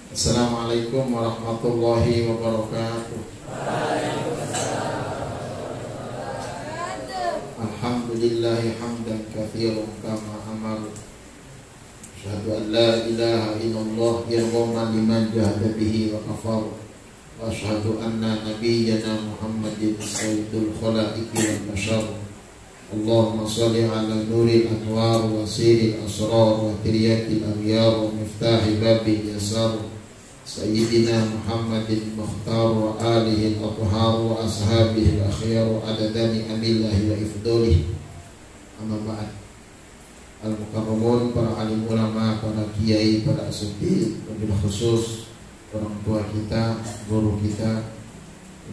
Assalamualaikum warahmatullahi wabarakatuh. Alhamdulillahi hamdan katsiran kama amar. Asyhadu an la ilaha illallah yarghaman liman jahada bihi wa kafar. Wa asyhadu anna nabiyyana Muhammadin sayyidul khalaiqi wal bashar. Allahumma shalli ala nuril anwar wa siril asrar wa tiryatil amyar wa miftahi babil yasar. Sayyidina Muhammadin Mukhtar wa alihi al-athhar wa ashabihi al-akhyar adadani amillahi wa ifdolih. Amma ba'd. Al-mukarramun, para alim ulama, para kiai, para asatidz, wabil khusus orang tua kita, guru kita,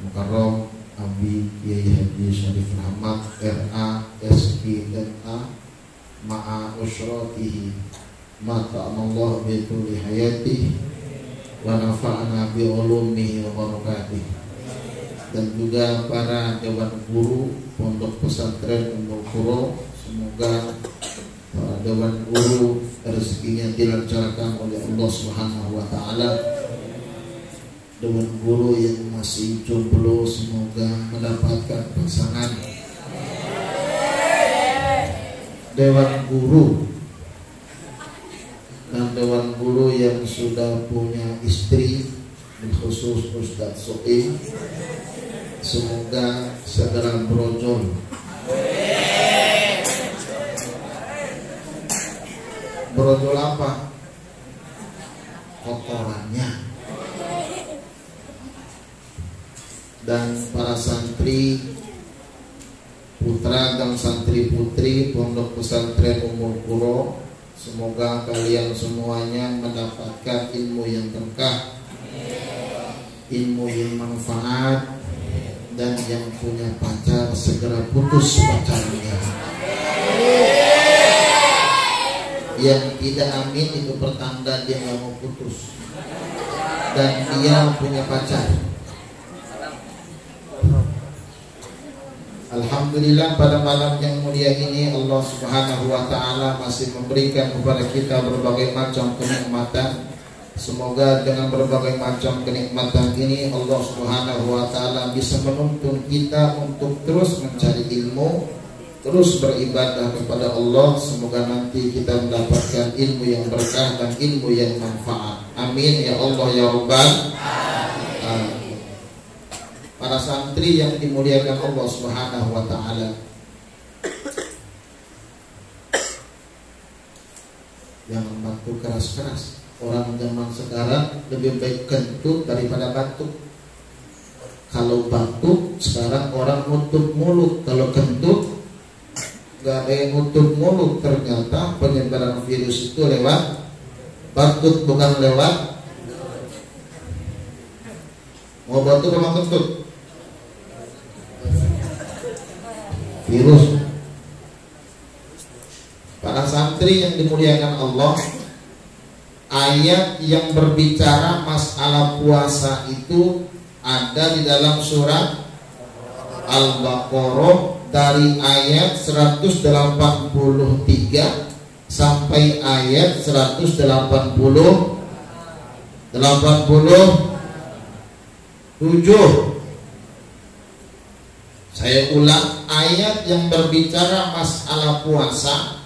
Mukarram Abi Kiai Haji Syarif Rahmat RA SK dan A ma'a usratihi mata'amallahu bi tuli hayatihi wa nafa'ana bi ulumihi wa barakatih. Dan juga para dewan guru Pondok Pesantren Ummul Qura, semoga para dewan guru rezekinya dilancarkan oleh Allah Subhanahu wa taala. Dewan guru yang masih jomblo semoga mendapatkan pasangan. Dewan guru dan dewan guru yang sudah punya istri, khusus Ustadz Soim, semoga segera berojol. Berojol apa? Kotorannya. Dan para santri putra dan santri putri Pondok Pesantren Ummul Qura, semoga kalian semuanya mendapatkan ilmu yang berkah, ilmu yang manfaat, dan yang punya pacar segera putus pacarnya. Yang tidak amin itu pertanda dia nggak mau putus dan dia punya pacar. Alhamdulillah, pada malam yang mulia ini Allah Subhanahu wa taala masih memberikan kepada kita berbagai macam kenikmatan. Semoga dengan berbagai macam kenikmatan ini Allah Subhanahu wa taala bisa menuntun kita untuk terus mencari ilmu, terus beribadah kepada Allah. Semoga nanti kita mendapatkan ilmu yang berkah dan ilmu yang manfaat. Amin ya Allah ya Rabbal alamin. Para santri yang dimuliakan Allah Subhanahu wa taala, jangan batuk keras-keras. Orang zaman sekarang lebih baik kentut daripada batuk. Kalau batuk sekarang orang nutup mulut, kalau kentut gak ada yang nutup mulut. Ternyata penyebaran virus itu lewat batuk, bukan lewat. Mau batuk sama kentut? Virus. Para santri yang dimuliakan Allah, ayat yang berbicara masalah puasa itu ada di dalam surat Al-Baqarah dari ayat 183 sampai ayat 187. Saya ulang, ayat yang berbicara masalah puasa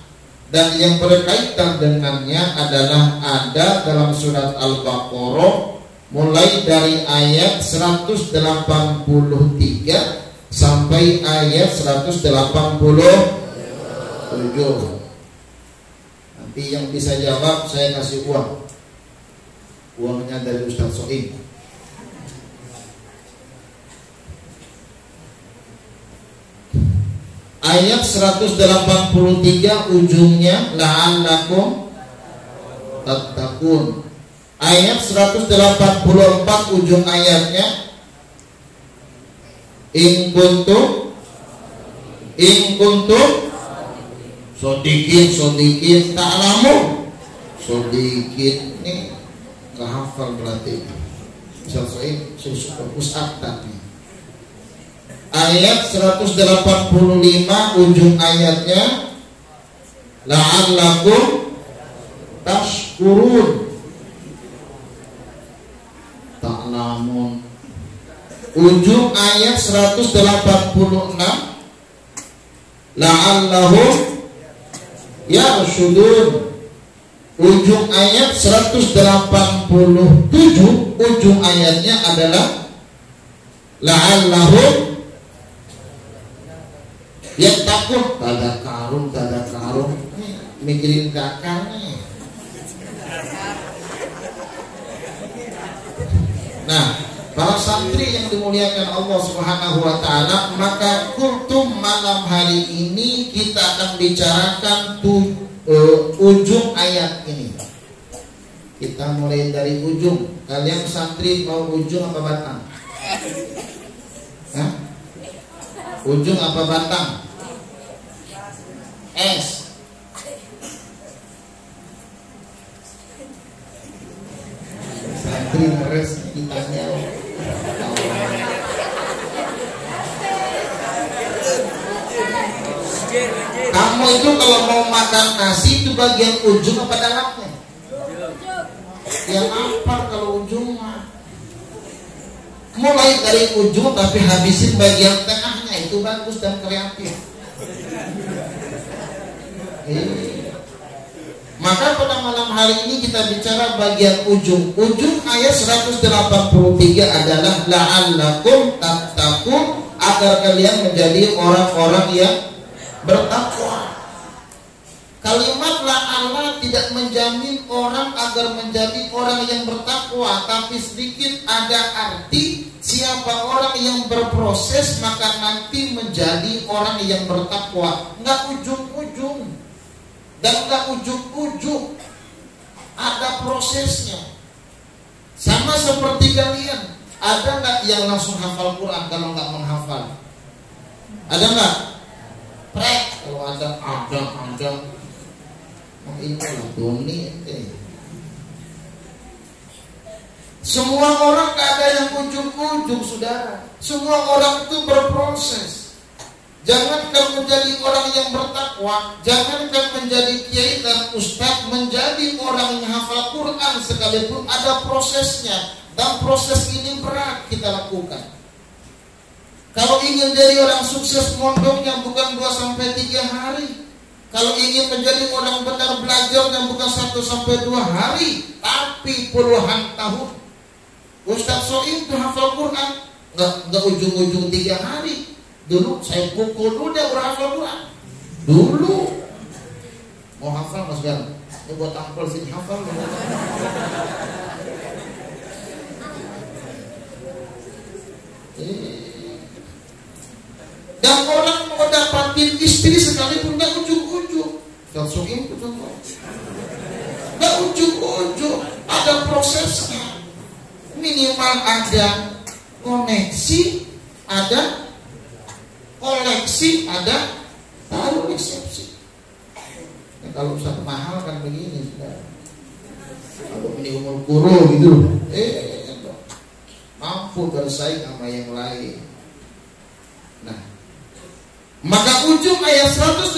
dan yang berkaitan dengannya adalah ada dalam surat Al-Baqarah mulai dari ayat 183 sampai ayat 187. Nanti yang bisa jawab saya kasih uang. Uangnya dari Ustadz Soim. Ayat 183 ujungnya la'allakum tattaqun. Ayat 184 ujung ayatnya in kuntum sodikin ta'lamu. Sodikin ini gak hafal berarti. Misal saya susu fokus tapi ayat 185 ujung ayatnya la'allakum tashkurun. ta'lamun. Ujung ayat 186, la'allahum yarshudun. Ujung ayat 187, ujung ayatnya adalah la'allahum yattaqun. Tadakarun mikirin kakarnya. Nah, para santri yang dimuliakan Allah Subhanahu wa taala, maka kultum malam hari ini kita akan bicarakan ujung ayat ini. Kita mulai dari ujung. Kalian santri mau ujung apa batang? Hah? Ujung apa batang? S. Santri ngeres ditanya. Kamu itu kalau mau makan nasi itu bagian ujung apa dalamnya? Yang apa kalau ujung mah? Mulai dari ujung tapi habisin bagian tengahnya, itu bagus dan kreatif. Maka pada malam hari ini kita bicara bagian ujung. Ujung ayat 183 adalah la'allakum tattaqun, agar kalian menjadi orang-orang yang bertakwa. Kalimat la'alla tidak menjamin orang agar menjadi orang yang bertakwa, tapi sedikit ada arti siapa orang yang berproses maka nanti menjadi orang yang bertakwa. Enggak ujung-ujung dan enggak ujuk-ujuk, ada prosesnya. Sama seperti kalian, ada enggak yang langsung hafal Quran kalau enggak menghafal? Ada enggak? Prek, kalau ada. Inilah dunia. Semua orang enggak ada yang ujung-ujung, saudara. Semua orang itu berproses. Jangankan menjadi orang yang bertakwa, jangankan menjadi kiai dan ustaz, menjadi orang yang hafal Quran sekalipun ada prosesnya, dan proses ini berat kita lakukan. Kalau ingin jadi orang sukses, mondoknya bukan 2-3 hari. Kalau ingin menjadi orang benar, belajarnya bukan 1-2 hari, tapi puluhan tahun. Ustaz Soim itu hafal Quran nggak ujung-ujung 3 hari. Dulu saya pukul dulu dia berhafal Quran. Dulu mau hafal mas sekarang? Ini buat tampil sini hafal. Dan orang mau dapatin istri sekalipun nggak ujung-ujung. Langsung itu contoh. Nggak ujung-ujung, ada prosesnya. Minimal ada koneksi, ada koleksi, ada taruh eksepsi. Ya, kalau satu mahal kan begini sudah. Kalau ini umur guru gitu, mampu bersaing sama yang lain. Nah, maka ujung ayat 183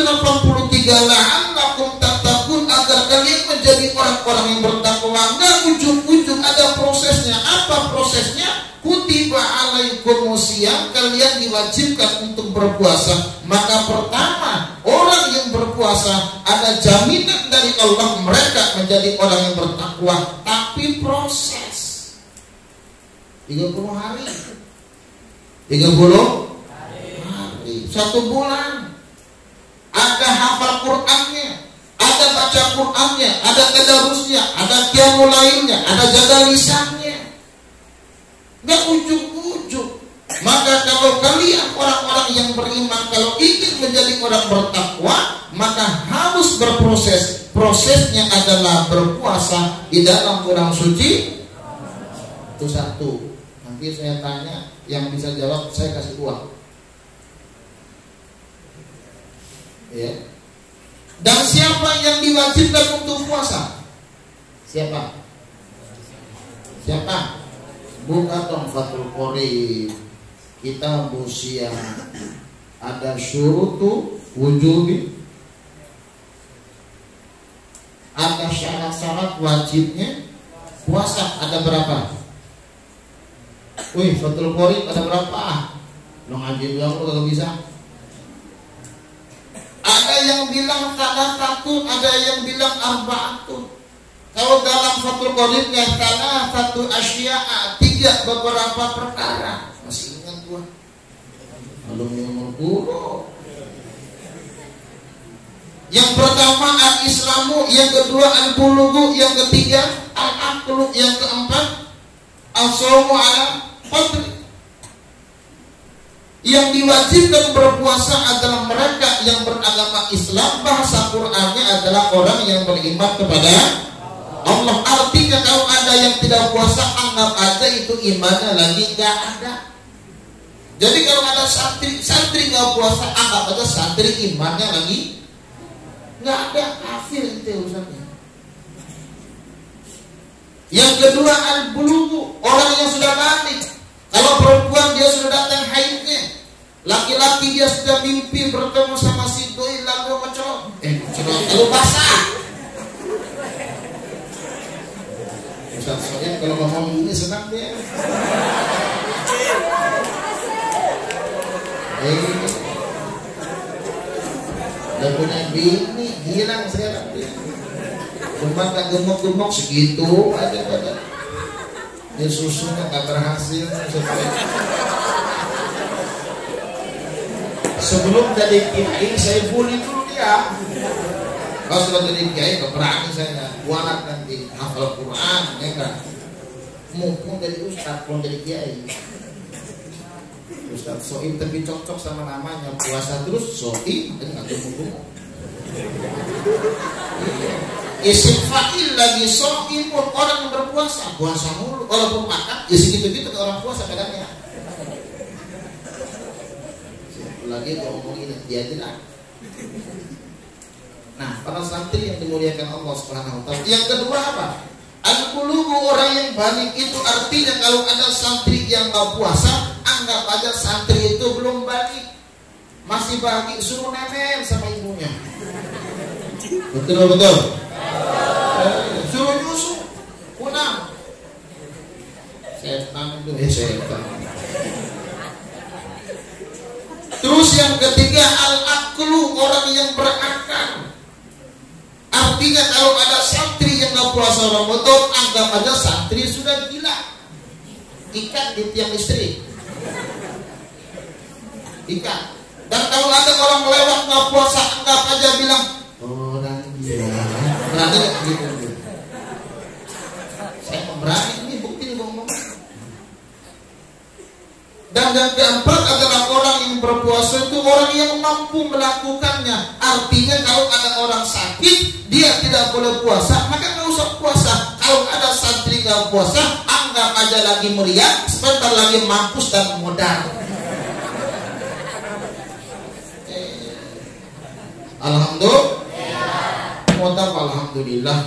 la'allakum tattaqun, agar kalian menjadi orang-orang yang bertakwa. Nggak ujung-ujung, ada prosesnya. Apa prosesnya? Kutiba alaikumusiyam, kalian diwajibkan untuk berpuasa. Maka pertama, orang yang berpuasa ada jaminan dari Allah mereka menjadi orang yang bertakwa. Tapi proses 30 hari 30 hari 1 bulan. Ada hafal Qur'annya, ada baca Qur'annya, ada tadarusnya, ada qiyamul lailnya, ada jaga lisannya. Nggak ujung-ujung. Maka kalau kalian orang-orang yang beriman, kalau ingin menjadi orang bertakwa, maka harus berproses. Prosesnya adalah berpuasa di dalam bulan suci. Itu satu. Nanti saya tanya, yang bisa jawab saya kasih uang. Ya. Dan siapa yang diwajibkan untuk puasa? Siapa? Buka dong Fathul Qorib, kita busia ada syurutu wujubi, ada syarat-syarat wajibnya puasa. Ada berapa? Wih, Fathul Qorib ada berapa? Lo ngaji doang lo kagak bisa. Ada yang bilang salah satu, ada yang bilang arba'atun. Kalau dalam Fathul Qoribnya salah satu asya'a, 3 beberapa perkara. Masih ingat gua? Alumni umur guru. Yang pertama al-islamu, yang kedua al-bulughu, yang ketiga al-aqlu, yang keempat as-shawmu ala fadli. Yang diwajibkan berpuasa adalah mereka yang beragama Islam. Bahasa Qur'annya adalah orang yang beriman kepada Allah. Artinya kalau ada yang tidak puasa, anggap aja itu imannya lagi gak ada. Jadi kalau ada santri gak puasa, anggap aja santri imannya lagi nggak ada, kafir itu urusannya. Yang kedua al-bulughu, orang yang sudah balik. Kalau perempuan dia sudah datang haidnya, laki-laki dia sudah mimpi bertemu sama si doi lalu mencolok, lalu basah. Ustaz Soeb kalau ngomong ini senang dia. Udah punya bini, hilang sekarang dia. Cuma tak gemuk-gemuk segitu aja pada. Dia susunya gak berhasil. Sebelum jadi kiai saya bully dulu dia. Kalau sudah jadi kiai gak berani saya. Buanak nanti hafal Quran, ya kan. Mumpung jadi ustaz, belum jadi kiai. Ustaz Soib tapi cocok sama namanya, puasa terus Soib dan nggak gemuk-gemuk. Isim fa'il lagi Soib pun orang yang berpuasa, puasa mulu. Walaupun makan, ya segitu-gitu ke orang puasa kadangnya. Lagi ngomongin dia tidak. Nah, para santri yang dimuliakan Allah Subhanahu wa taala. Yang kedua apa? Al-bulughu, orang yang balik itu artinya kalau ada santri yang nggak puasa, anggap aja santri itu belum balik, masih bagi, suruh nenek sama ibunya. Betul betul. Suruh nyusu, punang. Setan itu setan. Terus yang ketiga al-aqlu, orang yang berakal. Artinya kalau ada santri yang nggak puasa Ramadan, anggap aja santri sudah gila. Ikat di tiang listrik. Ikat. Dan kalau ada orang lewat nggak puasa, anggap aja bilang orang gila. Berani gitu. Saya berani, ini bukti ngomong. Dan yang keempat adalah orang yang berpuasa itu orang yang mampu melakukannya. Artinya kalau ada orang sakit, dia tidak boleh puasa, maka nggak usah puasa. Kalau ada santri nggak puasa, anggap aja lagi meriah, sebentar lagi mampus dan modal. Alhamdulillah. Modal alhamdulillah.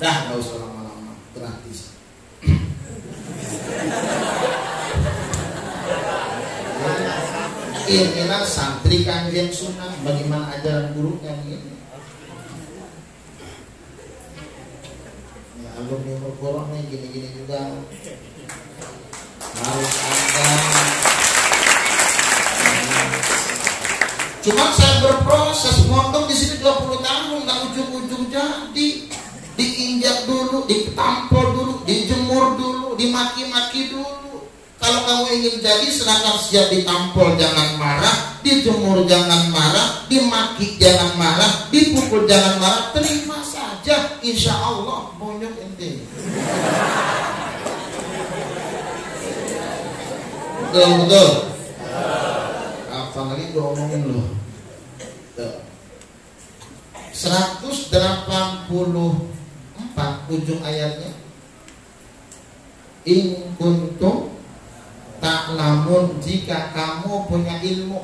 Dah nggak usah lama-lama, gratis. Inilah santri kanjeng sunnah, bagaimana ajaran gurunya ini. Ya, alumni berkorong nih gini-gini juga harus ada. Cuma saya berproses, mondok di sini 20 tahun, nggak ujung-ujung jadi. Diinjak dulu, ditampol dulu, dijemur dulu, dimaki-maki dulu. Kalau kamu ingin jadi, silakan siap ditampol, jangan marah, dijemur jangan marah, dimaki jangan marah, dipukul jangan marah, terima saja, insya Allah bonyok ente. Betul. Apalagi gue omongin loh. 184 ujung ayatnya. In kuntum ta'lamun, jika kamu punya ilmu.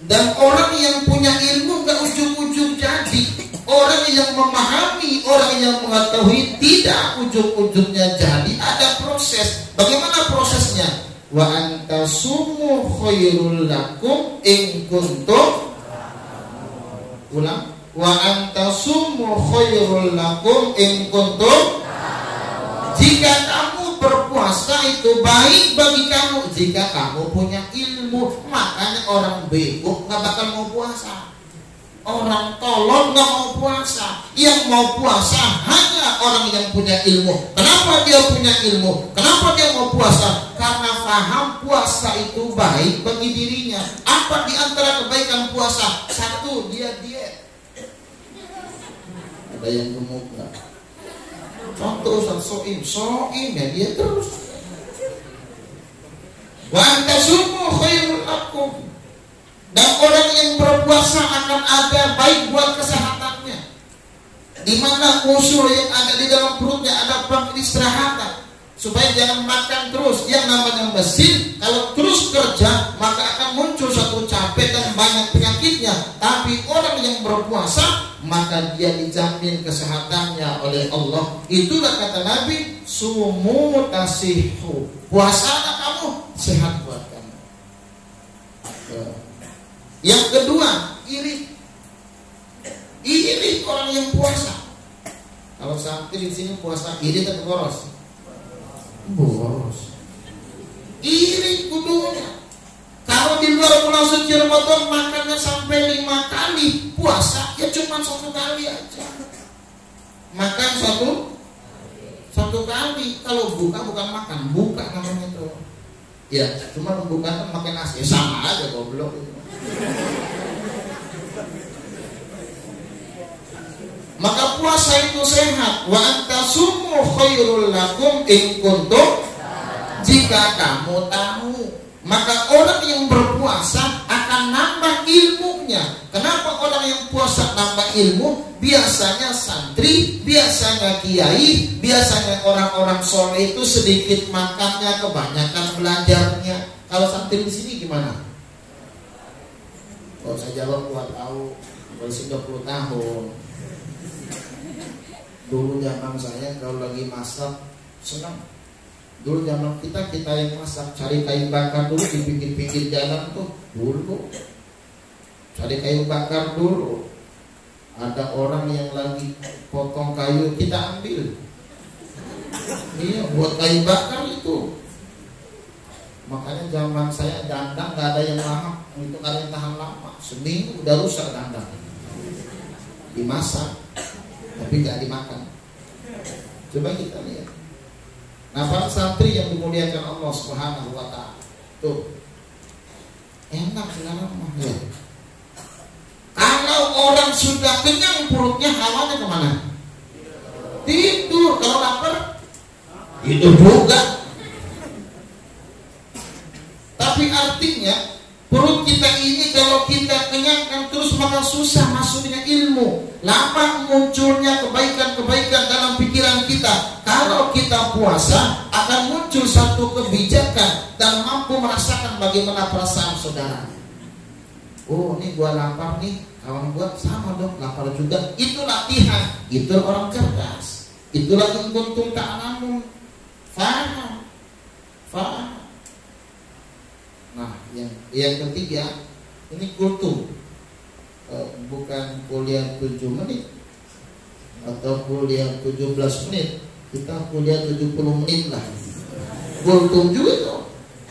Dan orang yang punya ilmu gak ujung-ujung jadi. Orang yang memahami, orang yang mengetahui tidak ujung-ujungnya jadi. Ada proses. Bagaimana prosesnya? Wa antasumu khairul lakum in kuntum. Ulang. wa antasumu khairul lakum in kuntum. Jika kamu berpuasa itu baik bagi kamu jika kamu punya ilmu. Makanya orang bego nggak bakal mau puasa. Orang tolol nggak mau puasa. Yang mau puasa hanya orang yang punya ilmu. Kenapa dia punya ilmu? Kenapa dia mau puasa? Karena paham puasa itu baik bagi dirinya. Apa di antara kebaikan puasa? Satu, dia diet. Ada yang gemuk nggak? Contoh Ustaz Soim ya dia terus. Wa antasumu khairul lakum. Dan orang yang berpuasa akan ada baik buat kesehatannya. Di mana usul yang ada di dalam perutnya ada peristirahatan. Supaya jangan makan terus. Yang namanya mesin kalau terus kerja maka akan muncul satu capek dan banyak penyakitnya. Tapi orang yang berpuasa maka dia dijamin kesehatannya oleh Allah. Itulah kata Nabi, sumu tasihu. Puasalah kamu, sehat buat kamu. Yang kedua, iri. Iri orang yang puasa. Kalau santri di sini puasa iri atau boros? Boros. Iri kudunya. Kalau di luar bulan suci Ramadan makannya sampai 5 kali, puasa ya cuma 1 kali aja. Makan satu kali. Kalau buka bukan makan, buka namanya itu. Ya, cuma buka kan makan nasi, sama aja goblok itu. Maka puasa itu sehat. Wa antasumu khairul lakum in kuntum. Jika kamu tahu, maka orang yang berpuasa akan nambah ilmunya. Kenapa orang yang puasa nambah ilmu? Biasanya santri, biasanya kiai, biasanya orang-orang soleh itu sedikit makannya, kebanyakan belajarnya. Kalau santri di sini gimana? Kalau saya jawab 2 tahun, bersih 20 tahun. Dulu zaman saya kalau lagi masak senang. Dulu zaman kita yang masak, cari kayu bakar dulu di pinggir-pinggir jalan tuh dulu. Cari kayu bakar dulu. Ada orang yang lagi potong kayu, kita ambil. Iya, buat kayu bakar itu. Makanya zaman saya dandang nggak ada yang lahap, itu nggak ada yang tahan lama. Seminggu udah rusak dandang. Dimasak, tapi nggak dimakan. Coba kita lihat. Nah, para santri yang dimuliakan Allah Subhanahu wa Ta'ala, tuh enak sekarang mah ya. Kalau orang sudah kenyang perutnya, hawanya kemana? Tidur. Kalau lapar, itu juga. Tapi artinya perut kita ini kalau kita kenyangkan terus maka susah masuknya ilmu. Lama munculnya kebaikan-kebaikan dalam pikiran kita. Kalau kita puasa akan muncul satu kebijakan dan mampu merasakan bagaimana perasaan saudara. Oh, ini gua lapar nih, kawan gua sama dong lapar juga. Itu latihan, itu orang cerdas. Itulah yang kuntum ta'lamun. Faham. Nah, yang ketiga, ini kultum, bukan kuliah 7 menit atau kuliah 17 menit, kita kuliah 70 menit lah. Kultum juga tuh.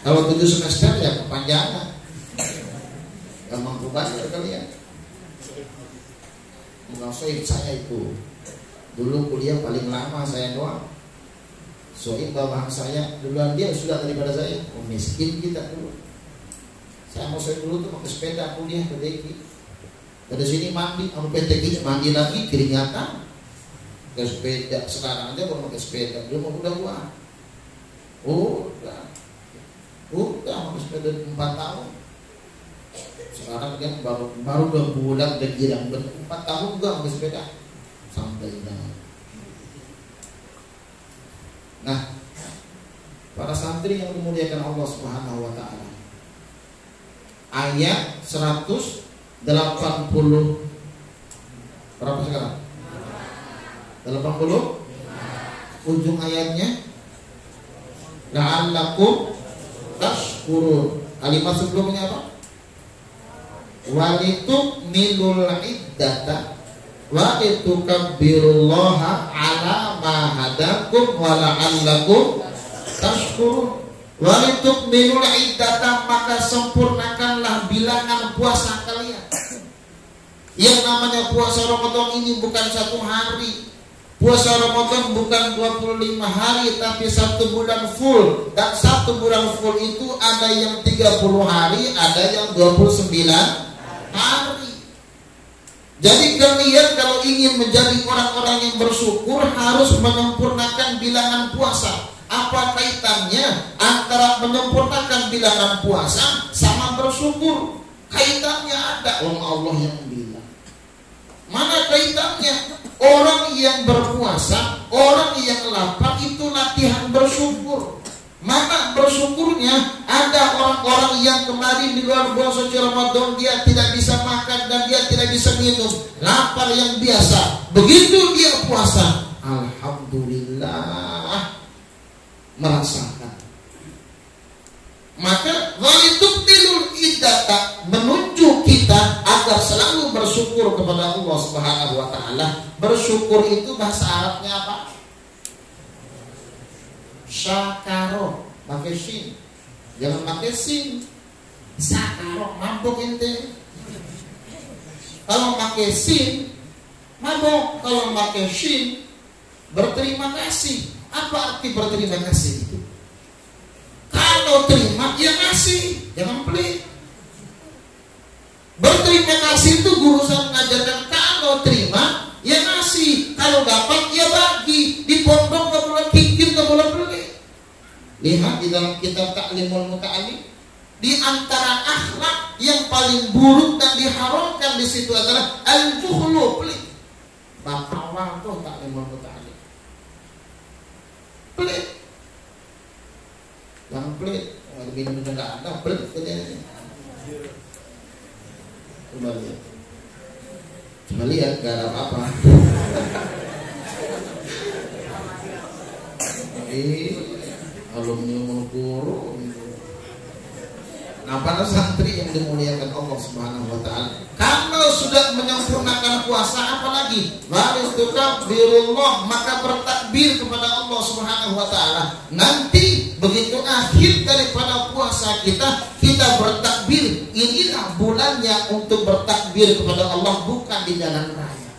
Kalau 7 semester ya kepanjangan. Gak mampu bayar kalian. Soib saya itu dulu kuliah paling lama saya doang. Soib babang saya duluan dia sudah daripada saya. Oh, miskin kita dulu. Saya mau soib dulu tuh pakai sepeda kuliah ke DKI. Dari sini mandi, sampai PTK mandi lagi keringatan. Ke sepeda sekarang aja baru pakai sepeda. Belum udah gua. Udah pakai sepeda 4 tahun. Sekarang kan baru 2 bulan udah girang. 4 tahun gua pakai sepeda. Sampai dah. Nah, para santri yang dimuliakan Allah Subhanahu wa Ta'ala, ayat 180 berapa sekarang? 80 ujung ayatnya la'allakum tashkurun. Kalimat sebelumnya apa? Walitukmilul iddata wa litukabbirullaha ala ma hadakum wa la'allakum tashkurun. Wa litukmilul iddata, maka sempurnakanlah bilangan puasa kalian. Yang namanya puasa Ramadan ini bukan 1 hari. Puasa Ramadan bukan 25 hari, tapi 1 bulan full. Dan 1 bulan full itu ada yang 30 hari, ada yang 29 hari. Jadi kalian kalau ingin menjadi orang-orang yang bersyukur harus menyempurnakan bilangan puasa. Apa kaitannya antara menyempurnakan bilangan puasa sama bersyukur? Kaitannya ada, Allah yang bilang. Mana kaitannya? Orang yang berpuasa, orang yang lapar itu latihan bersyukur. Mana bersyukurnya? Ada orang-orang yang kemarin di luar bulan suci Ramadan dia tidak bisa makan dan dia tidak bisa minum, lapar yang biasa. Begitu dia puasa, alhamdulillah, merasakan. Maka walitukmilul iddata, menunjuk kita agar selalu bersyukur kepada Allah Subhanahu wa taala. Bersyukur itu bahasa Arabnya apa? Syakaro, pakai sin. Jangan pakai sin. Syakaro, mabuk ente. Kalau pakai sin, mabuk. Kalau pakai sin, berterima kasih. Apa arti berterima kasih itu? Kalau terima, ya ngasih, jangan pelit. Berterima kasih itu guru saya mengajarkan, kalau terima, ya ngasih. Kalau dapat, ya bagi. Di pondok gak boleh kikir, gak boleh pelit. Lihat di dalam kitab Ta'limul Muta'alim, di antara akhlak yang paling buruk dan diharamkan di situ adalah al-bukhlu, pelit. Bab awal tuh Ta'limul Muta'alim. Pelit. Jangan pelit. Minum itu nggak ada, pelit saja. Coba lihat, nggak ada apa-apa. Alumni guru. Apa santri yang dimuliakan Allah Subhanahu wa taala. Kalau sudah menyempurnakan puasa, apalagi walitukabirullah, maka bertakbir kepada Allah Subhanahu wa taala. Nanti begitu akhir daripada puasa kita bertakbir. Inilah bulannya untuk bertakbir kepada Allah, bukan di jalan raya.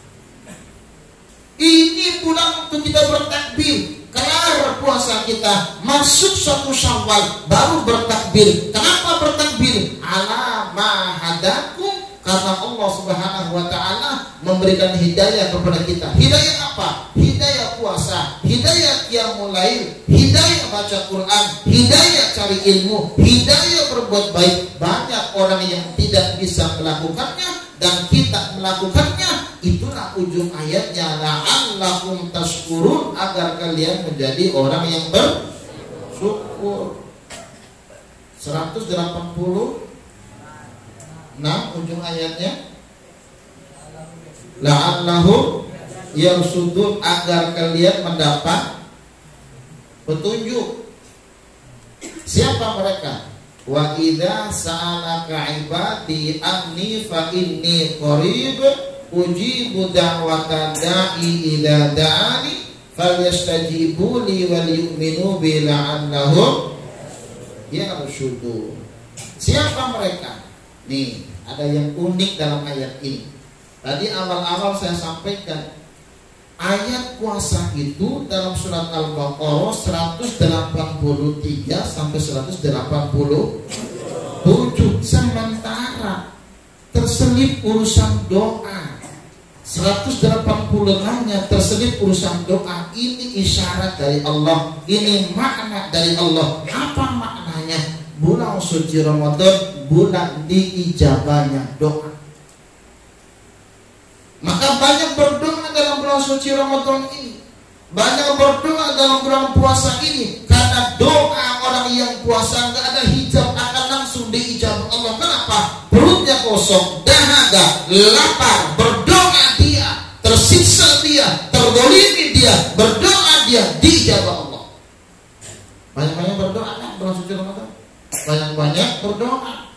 Ini bulan untuk kita bertakbir. Kelar puasa kita, masuk 1 Syawal, baru bertakbir. Kenapa bertakbir? Ala ma hadakum, karena Allah Subhanahu wa taala memberikan hidayah kepada kita. Hidayah apa? Hidayah puasa, hidayah qiyamul lail, hidayah baca Quran, hidayah cari ilmu, hidayah berbuat baik. Banyak orang yang tidak bisa melakukannya dan kita melakukannya. Itulah ujung ayatnya, la'allakum tashkurun, agar kalian menjadi orang yang bersyukur. 186 ujung ayatnya, la'allahum yarsudun, agar kalian mendapat petunjuk. Siapa mereka? Wa idza sa'alaka ibadi anni fa inni qarib ujibu da'wata da'i idza da'ani falyastajibu li wal yu'minu bi la'annahum yarshudun. Siapa mereka? Nih, ada yang unik dalam ayat ini. Tadi awal-awal saya sampaikan ayat puasa itu dalam surat Al-Baqarah 183 sampai 187. Sementara terselip urusan doa. 186-nya terselip urusan doa. Ini isyarat dari Allah, ini makna dari Allah. Apa maknanya? Bulan suci Ramadan, bulan diijabahnya doa. Maka banyak berdoa dalam bulan suci Ramadan ini, banyak berdoa dalam bulan puasa ini, karena doa orang yang puasa nggak ada hijab akan langsung diijabah Allah. Kenapa? Perutnya kosong, dahaga, lapar, berdoa dia, tersiksa dia, terdolimi dia, berdoa dia, diijabah Allah. Banyak-banyak berdoa kan bulan suci Ramadan, banyak-banyak berdoa.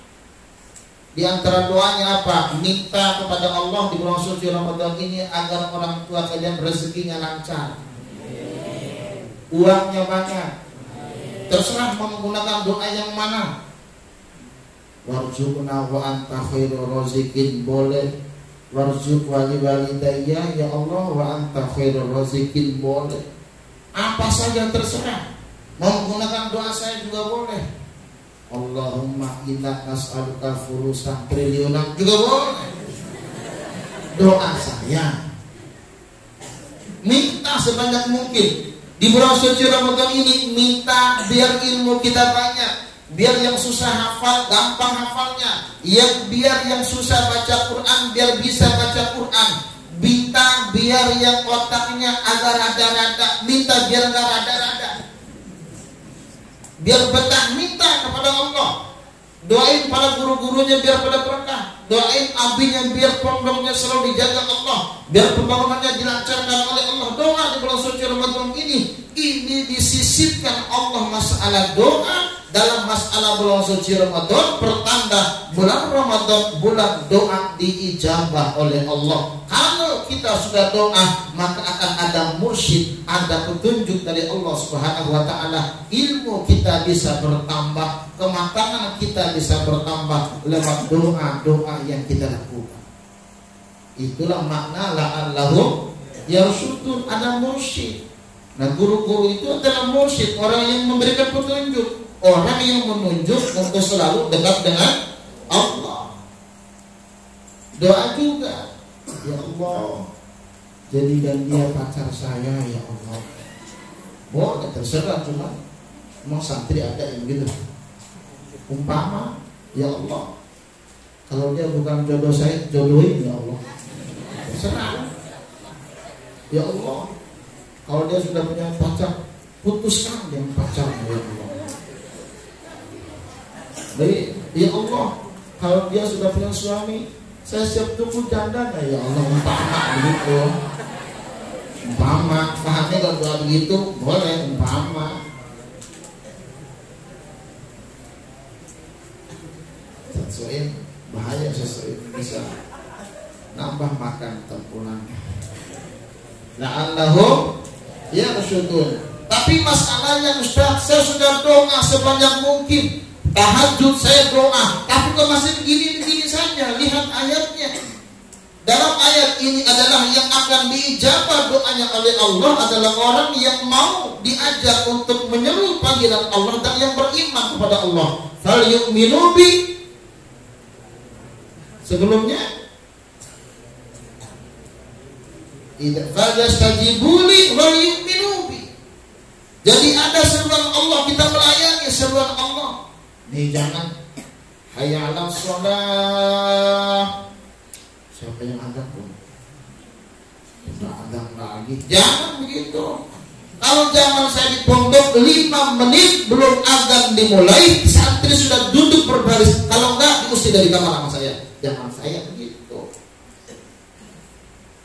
Di antara doanya apa? Minta kepada Allah di bulan suci Ramadan ini agar orang tua kalian rezekinya lancar, uangnya banyak. Terserah mau menggunakan doa yang mana. Warzuqna wa anta khairur raziqin, boleh. Warzuq wali walidayya ya Allah wa anta khairur raziqin, boleh. Apa saja terserah. Mau menggunakan doa saya juga boleh. Allahumma inna nas'aluka fulusan triliunan juga boleh. Doa saya minta sebanyak mungkin. Di bulan suci Ramadan ini minta biar ilmu kita banyak, biar yang susah hafal gampang hafalnya, biar yang susah baca Quran biar bisa baca Quran. Minta biar yang otaknya agak rada-rada, minta biar gak rada-rada, biar betah. Minta kepada Allah. Doain para guru-gurunya biar pada berkah. Doain abinya biar pondoknya selalu dijaga Allah, biar pembangunannya dilancarkan oleh Allah. Doa di bulan suci Ramadan ini disisipkan Allah masalah doa. Dalam masalah bulan suci Ramadan, pertanda bulan Ramadan bulan doa diijabah oleh Allah. Kalau kita sudah doa, maka akan ada mursyid, ada petunjuk dari Allah Subhanahu wa taala. Ilmu kita bisa bertambah, kematangan kita bisa bertambah lewat doa-doa yang kita lakukan. Itulah makna la'allahu yarsyudun, ada mursyid. Nah, guru-guru itu adalah mursyid, orang yang memberikan petunjuk, orang yang menunjuk untuk selalu dekat dengan Allah. Doa juga, ya Allah, jadikan dia pacar saya ya Allah. Boleh, terserah, cuma mau santri ada yang gitu. Umpama, ya Allah, kalau dia bukan jodoh saya, jodohin ya Allah. Terserah, ya Allah. Kalau dia sudah punya pacar, putuskan yang pacarnya ya Allah. Baik, ya Allah, kalau dia sudah punya suami, saya siap tunggu janda ya Allah. Umpama begitu. Umpama, pahamnya kalau doa begitu boleh, umpama. Sesuai bahaya, sesuai bisa nambah makan tempulan. La'allahu yarsyudun. Tapi masalahnya Ustaz, saya sudah doa sebanyak mungkin, tahajud saya doa, tapi kok masih begini-begini saja. Lihat ayatnya. Dalam ayat ini adalah yang akan diijabah doanya oleh Allah adalah orang yang mau diajak untuk menyeru panggilan Allah dan yang beriman kepada Allah. Fal yu'minu bi. Sebelumnya idza fajastajibuli wal yu'minu bi. Jadi ada seruan Allah, kita melayani seruan Allah. Nih jangan hayya 'alas shalah. Siapa yang azan pun sudah azan lagi. Jangan begitu. Kalau zaman saya di pondok 5 menit belum azan dimulai, santri sudah duduk berbaris. Kalau enggak diusir dari kamar sama saya. Jangan saya begitu.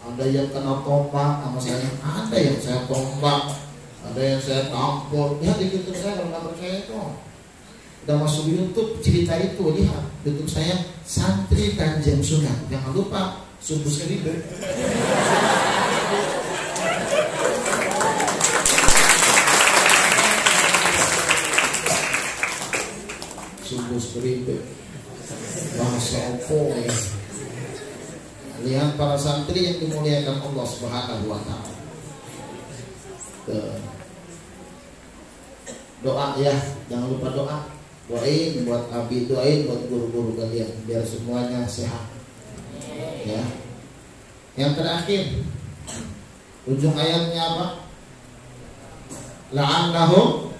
Ada yang kena tombak sama saya, ada yang saya tombak, ada yang saya tampol. Lihat di YouTube saya kalau nggak percaya itu. Udah masuk YouTube cerita itu, lihat YouTube saya Santri Kanjeng Sunan. Jangan lupa subuh seribu. Subuh seribu. Bahasa opo ya. Lihat para santri yang dimuliakan Allah Subhanahu wa taala. Doa ya, jangan lupa doa. Doain buat abi, doain buat guru-guru kalian biar semuanya sehat. Ya. Yang terakhir, ujung ayatnya apa? La'annahum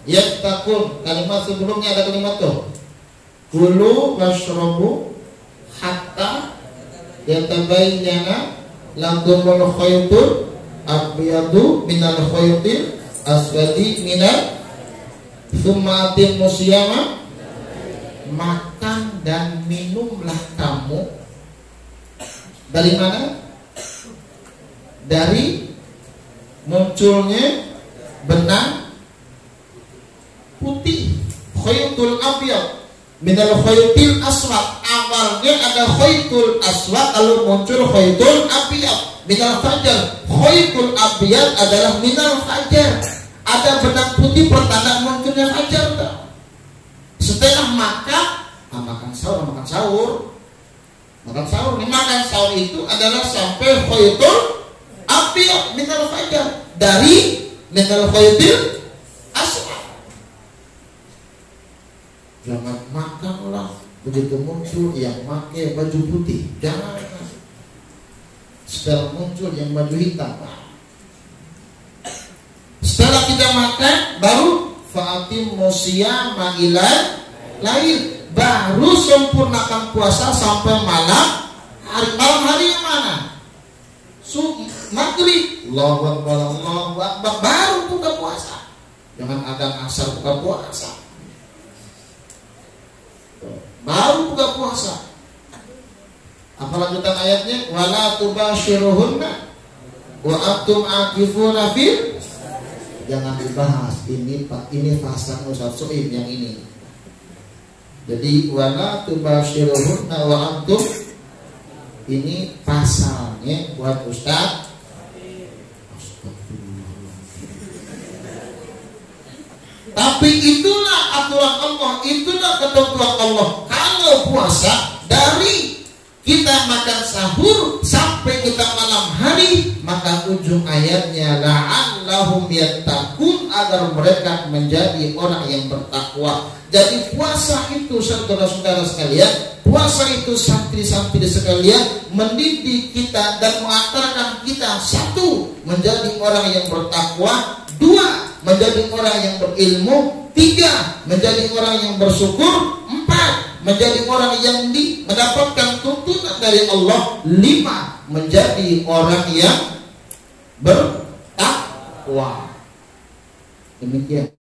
yattaqun. Kalimat sebelumnya ada kalimat tuh. Kulu washrabu hatta yatabayyana lakumul khaytul abyadu minal khaytil aswadi minal tsumma atimmu siyama. Makan dan minumlah kamu dari mana? Dari munculnya benang putih, khaytul abyad minal khaytil aswad. awalnya ada khaytul aswad, lalu muncul khaytul abyad minal fajar. Khaytul abyad adalah minal fajar. Ada benang putih pertanda munculnya fajar. Setelah makan sahur. Makan sahur itu adalah sampai khaytul abyad minal fajar, dari minal khaytul aswad. Jangan makanlah begitu muncul yang pakai baju putih, jangan. Setelah muncul yang baju hitam, setelah kita makan baru fa'atimmu siyama ilal lail, baru sempurnakan puasa sampai malam hari yang mana? Maghrib. Allahu Akbar, baru buka puasa. Jangan ada asar buka puasa, baru buka puasa. Apa lanjutan ayatnya? Wala tubashiruhunna wa antum aqifuna fil. Jangan dibahas ini fasa Ustaz Soib yang ini. Jadi wala tubashiruhunna wa antum, ini pasalnya buat Ustaz. Tapi itulah aturan Allah, itulah ketentuan Allah. Kalau puasa dari kita makan sahur sampai kita malam hari, maka ujung ayatnya la'allahum yattaqun, agar mereka menjadi orang yang bertakwa. Jadi puasa itu saudara-saudara sekalian, puasa itu santri-santri sekalian, mendidik kita dan mengantarkan kita, satu, menjadi orang yang bertakwa, dua, menjadi orang yang berilmu, tiga, menjadi orang yang bersyukur, empat, menjadi orang yang mendapatkan tuntunan dari Allah, lima, menjadi orang yang bertakwa. Demikian.